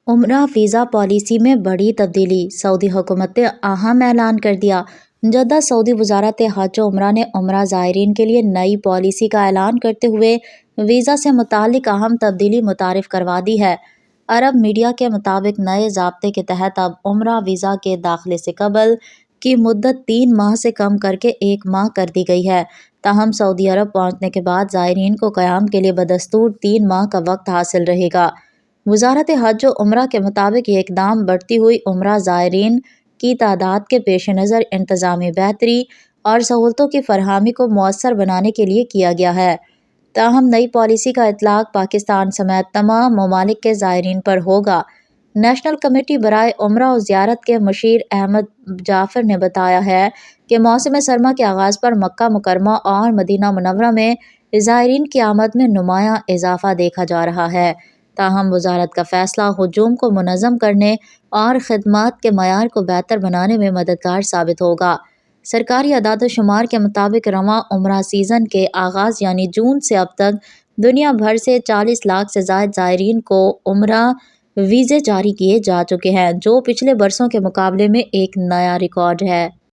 عمرہ visa policy میں بڑی تبدیلی، سعودی حکومت نے اہم اعلان کر دیا۔ جدہ سعودی وزارت حج و عمرہ نے عمرہ زائرین کے لیے نئی پالیسی کا اعلان کرتے ہوئے ویزا سے متعلق اہم تبدیلی متعارف کروا دی ہے۔ عرب میڈیا کے مطابق نئے ضابطے کے تحت اب عمرہ ویزا کے داخلے سے قبل کی مدت 3 ماہ سے کم کر کے 1 ماہ کر دی گئی ہے۔ تاہم سعودی عرب پہنچنے کے بعد زائرین کو قیام کے لیے بدستور 3 ماہ کا وقت حاصل رہے گا۔ وزارت حج و عمرہ کے مطابق یہ اقدام بڑھتی ہوئی عمرہ زائرین کی تعداد کے پیش نظر انتظامی بہتری اور سہولتوں کی فراہمی کو مؤثر بنانے کے لیے کیا گیا ہے۔ تاہم نئی پالیسی کا اطلاق پاکستان سمیت تمام ممالک کے زائرین پر ہوگا۔ نیشنل کمیٹی برائے عمرہ و زیارت کے مشیر احمد جعفر نے بتایا ہے کہ موسم سرما کے آغاز پر مکہ مکرمہ اور مدینہ منورہ میں زائرین کی آمد میں نمایاں اضافہ دیکھا جا رہا ہے۔ تاہم وزارت کا فیصلہ ہجوم کو منظم کرنے اور خدمات کے معیار کو بہتر بنانے میں مددگار ثابت ہوگا۔ سرکاری اعداد و شمار کے مطابق رواں عمرہ سیزن کے آغاز یعنی جون سے اب تک دنیا بھر سے 40 لاکھ سے زائد زائرین کو عمرہ ویزے جاری کیے جا چکے ہیں، جو پچھلے برسوں کے مقابلے میں ایک نیا ریکارڈ ہے۔